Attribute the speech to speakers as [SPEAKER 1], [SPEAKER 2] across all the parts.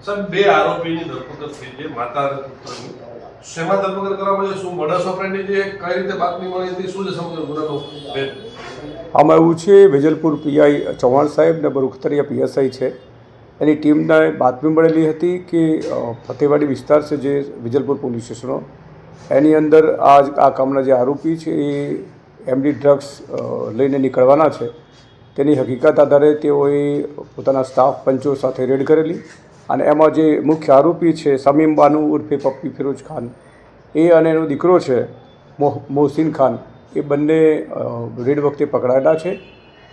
[SPEAKER 1] સાહેબ, બે આરોપીની ધરપકડ થઈ છે, માતા અને પુત્રની. શેમાં ધરપકડ કરવામાં આવી? શું મોડસ ઓપરેન્ડી છે? કઈ રીતે બાતમી મળી હતી? શું છે સમગ્ર ગુનાનો ભેદ?
[SPEAKER 2] આમાં એવું છે, વેજલપુર પીઆઈ ચૌહાણ સાહેબ ને બરુખતરિયા પીએસઆઈ છે, એની ટીમને બાતમી મળેલી હતી કે ફતેવાડી વિસ્તાર છે જે વેજલપુર પોલીસ સ્ટેશનનો, એની અંદર આ કામના જે આરોપી છે એ એમડી ડ્રગ્સ લઈને નીકળવાના છે. તેની હકીકત આધારે તેઓએ પોતાના સ્ટાફ પંચો સાથે રેડ કરેલી અને એમાં જે મુખ્ય આરોપી છે સમીમ બાનુ ઉર્ફે પપ્પી ફિરોજ ખાન, એ અને એનો દીકરો છે મોહસિન ખાન, એ બંને રેડ વખતે પકડાયેલા છે.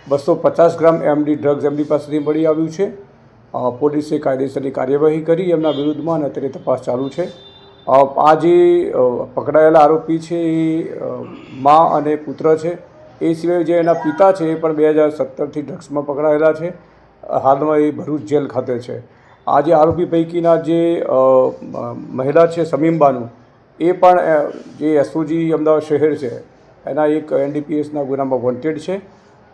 [SPEAKER 2] 250 ગ્રામ એમડી ડ્રગ્સ એમની પાસેથી મળી આવ્યું છે. પોલીસે કાયદેસરની કાર્યવાહી કરી એમના વિરુદ્ધમાં અને અત્યારે તપાસ ચાલુ છે. આ જે પકડાયેલા આરોપી છે એ મા અને પુત્ર છે. એ સિવાય જે એના પિતા છે એ પણ 2017થી ડ્રગ્સમાં પકડાયેલા છે. હાલમાં એ ભરૂચ જેલ ખાતે છે. આ જે આરોપી પૈકીના જે મહિલા છે સમીમ બાનુ, એ પણ જે એસઓજી અમદાવાદ શહેર છે એના એક એનડીપીએસના ગુનામાં વોન્ટેડ છે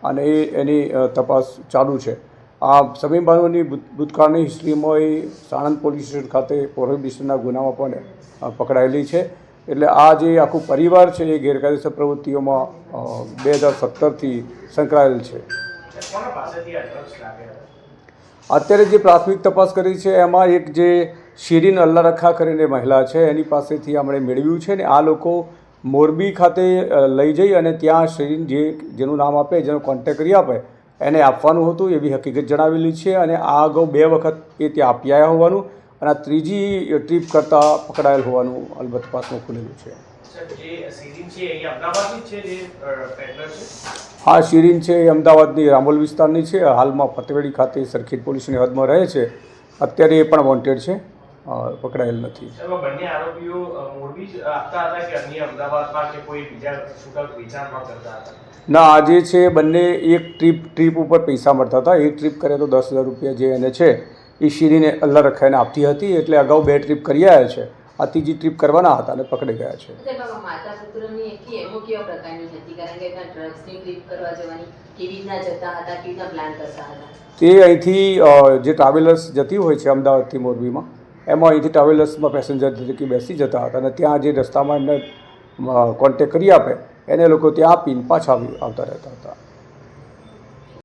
[SPEAKER 2] અને એની તપાસ ચાલુ છે. આ સમીમ બાનુની ભૂતકાળની હિસ્ટ્રીમાં એ સાણંદ પોલીસ સ્ટેશન ખાતે પ્રોહિબિશનના ગુનામાં પણ પકડાયેલી છે. એટલે આ જે આખું પરિવાર છે એ ગેરકાયદેસર પ્રવૃત્તિઓમાં 2017થી સંકળાયેલ છે. અત્યારે જે પ્રાથમિક તપાસ કરી છે એમાં એક જે શિરીન અલ્લા રખા કરીને મહિલા છે એની પાસેથી આપણે મેળવ્યું છે ને આ લોકો મોરબી ખાતે લઈ જઈ અને ત્યાં શિરીન જેનું નામ આપે, જેનો કોન્ટેક્ટ કરી આપે એને આપવાનું હતું એવી હકીકત જણાવેલી છે. અને આ અગાઉ 2 વખત એ ત્યાં આપી આવ્યા હોવાનું અને આ ત્રીજી ટ્રીપ કરતાં પકડાયેલ હોવાનું અલબત્ત તપાસમાં ખુલેલું છે. હા, શિરીન છે એ અમદાવાદની રામોલ વિસ્તારની છે. હાલમાં ફતેવાડી ખાતે સરખેજ પોલીસની હદમાં રહે છે. અત્યારે એ પણ વોન્ટેડ છે, પકડાયેલ નથી. ના, આજે છે બંને એક ટ્રીપ ઉપર પૈસા મળતા હતા. એક ટ્રીપ કરે તો 10,000 રૂપિયા જે એને છે એ શિરીને અલ્લા રખાઈને આપતી હતી. એટલે અગાઉ 2 ટ્રીપ કરી આવ્યા છે. આ ત્રીજી ટ્રીપ કરવાના હતા અને પકડી ગયા છે. તે અહીંથી જે ટ્રાવેલર્સ જતી હોય છે અમદાવાદથી મોરબીમાં, એમાં અહીંથી ટ્રાવેલર્સમાં પેસેન્જર તરીકે બેસી જતા હતા અને ત્યાં જે રસ્તામાં એમને કોન્ટેક કરી આપે એને લોકો ત્યાં આપીને પાછા આવતા રહેતા હતા.